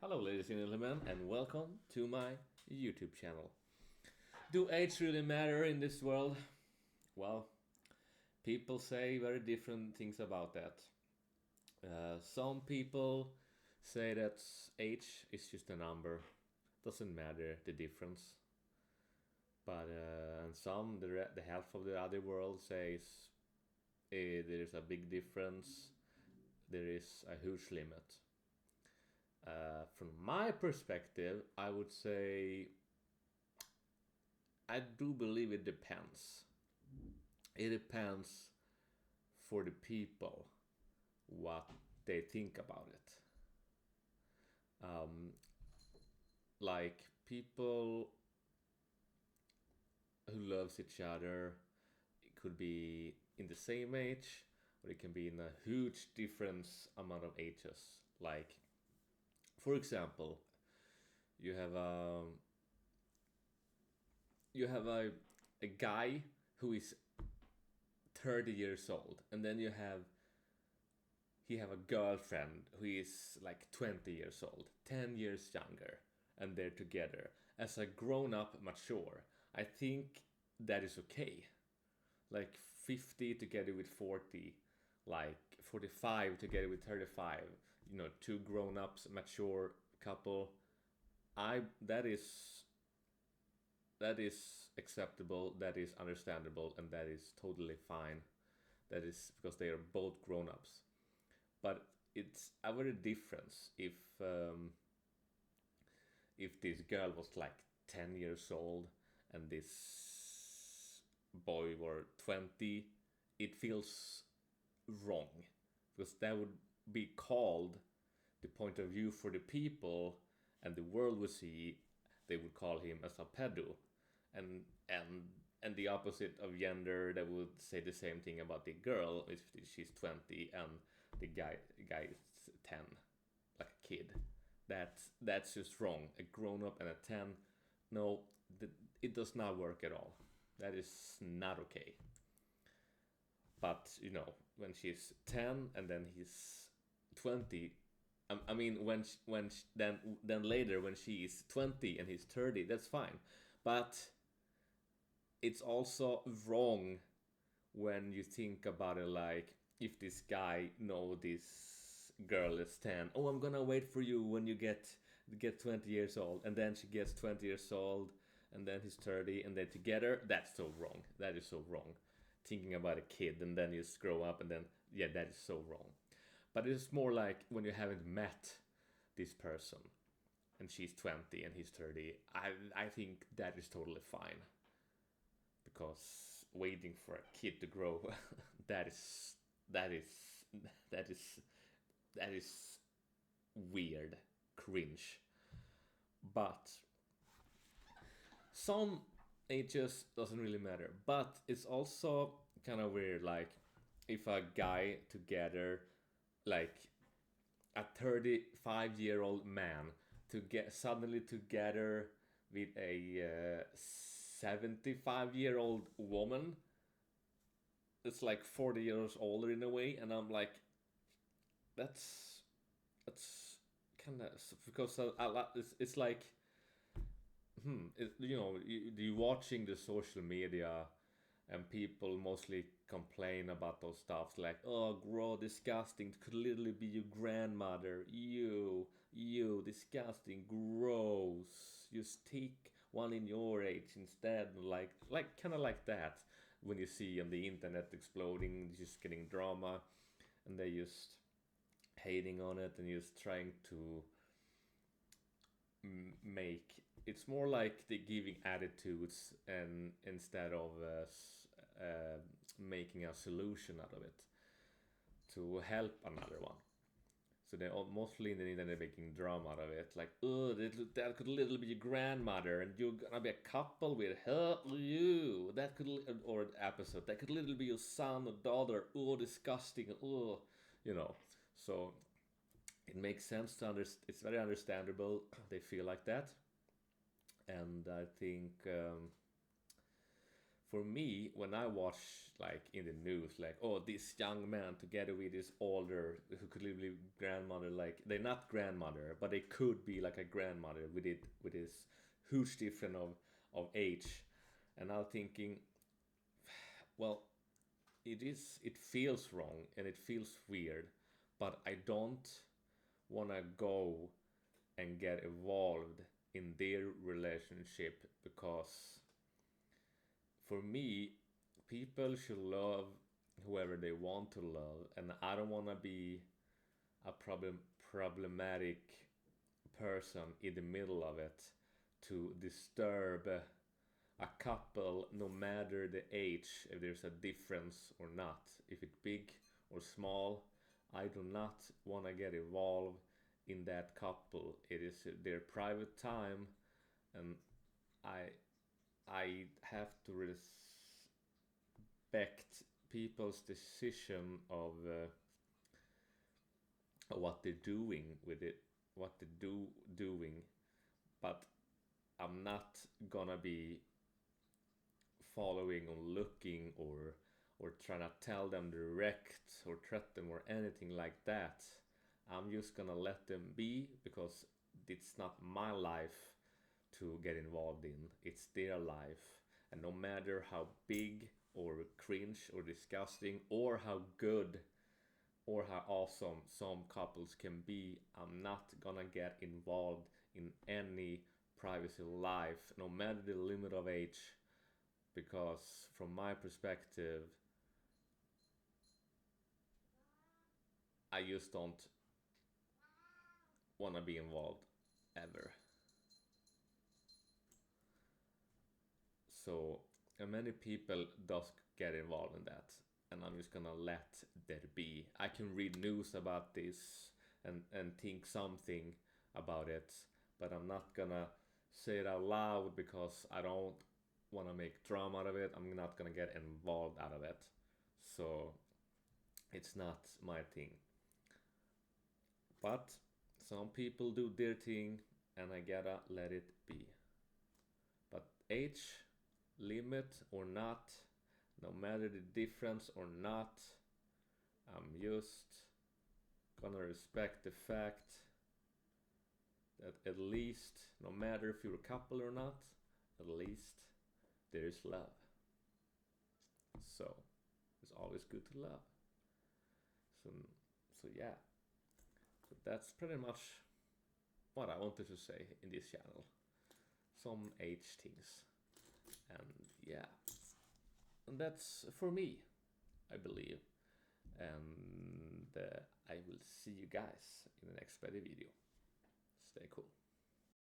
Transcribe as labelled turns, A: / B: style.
A: Hello, ladies and gentlemen, and welcome to my YouTube channel. Do age really matter in this world? Well, people say very different things about that. Some people say that age is just a number, doesn't matter the difference. But and some, the half of the other world says there is a big difference, there is a huge limit. From my perspective, I would say I do believe it depends. It depends for the people what they think about it. Like people who loves each other, it could be in the same age, or it can be in a huge difference amount of ages. Like, for example, you have a a guy who is 30 years old, and then he have a girlfriend who is like 20 years old, 10 years younger, and they're together as a grown up mature. I think that is okay. Like 50 together with 40, like 45 together with 35, two grown ups mature couple. I that is acceptable, that is understandable, and that is totally fine. That is because they are both grown ups. But it's a very difference if this girl was like 10 years old and this boy were 20. It feels wrong because that would be called the point of view for the people, and the world would see, they would call him as a pedo, and the opposite of gender, that would say the same thing about the girl if she's 20 and the guy is 10, like a kid. That's just wrong. A grown up and a 10, no, it does not work at all. That is not okay. But when she's 10 and then he's 20, I mean, then later when she is 20 and he's 30, that's fine. But it's also wrong when you think about it, like if this guy know this girl is 10. Oh, I'm gonna wait for you when you get 20 years old, and then she gets 20 years old, and then he's 30, and they're together. That's so wrong. That is so wrong. Thinking about a kid and then you just grow up, and then, yeah, that is so wrong. But it's more like when you haven't met this person and she's 20 and he's 30. I think that is totally fine, because waiting for a kid to grow, that is that is that is that is weird, cringe. But some ages doesn't really matter, but it's also kind of weird, like if a guy together, like a 35-year-old man to get suddenly together with a 75-year-old woman. It's like 40 years older in a way, and I'm like, that's kind of, because it's like, you watching the social media, and people mostly complain about those stuff like, oh, gross, disgusting, it could literally be your grandmother, you, disgusting, gross, just take one in your age instead, like kind of like that. When you see on the internet exploding, just getting drama, and they just hating on it and just trying to make, it's more like the giving attitudes, and instead of making a solution out of it to help another one. So they all, mostly in the internet, making drama out of it, like, oh, that could literally be your grandmother, and you're gonna be a couple with her, you, that could, or an episode, that could literally be your son or daughter, oh, disgusting, oh, so it makes sense to understand. It's very understandable they feel like that. And I think, for me, when I watch like in the news, like, oh, this young man together with his older, who could live with grandmother, like they're not grandmother, but they could be like a grandmother with it, with this huge difference of age, and I'm thinking, well, it feels wrong and it feels weird, but I don't wanna go and get involved in their relationship, because for me, people should love whoever they want to love, and I don't want to be a problematic person in the middle of it to disturb a couple, no matter the age, if there's a difference or not, if it's big or small. I do not want to get involved in that couple. It is their private time, and I I have to respect people's decision of what they're doing with it, what they do doing. But I'm not gonna be following or looking or trying to tell them direct or threat them or anything like that. I'm just gonna let them be, because it's not my life to get involved in. It's their life. And no matter how big or cringe or disgusting or how good or how awesome some couples can be, I'm not gonna get involved in any privacy life, no matter the limit of age, because from my perspective, I just don't wanna be involved ever. So, and many people does get involved in that, and I'm just gonna let there be. I can read news about this and think something about it, but I'm not gonna say it out loud because I don't want to make drama out of it. I'm not gonna get involved out of it. So it's not my thing. But some people do their thing, and I gotta let it be. But age limit or not, no matter the difference or not, I'm just gonna respect the fact that at least, no matter if you're a couple or not, at least there's love. So it's always good to love. So so yeah. So that's pretty much what I wanted to say in this channel. Some age things. And yeah. And that's for me, I believe. And I will see you guys in the next better video.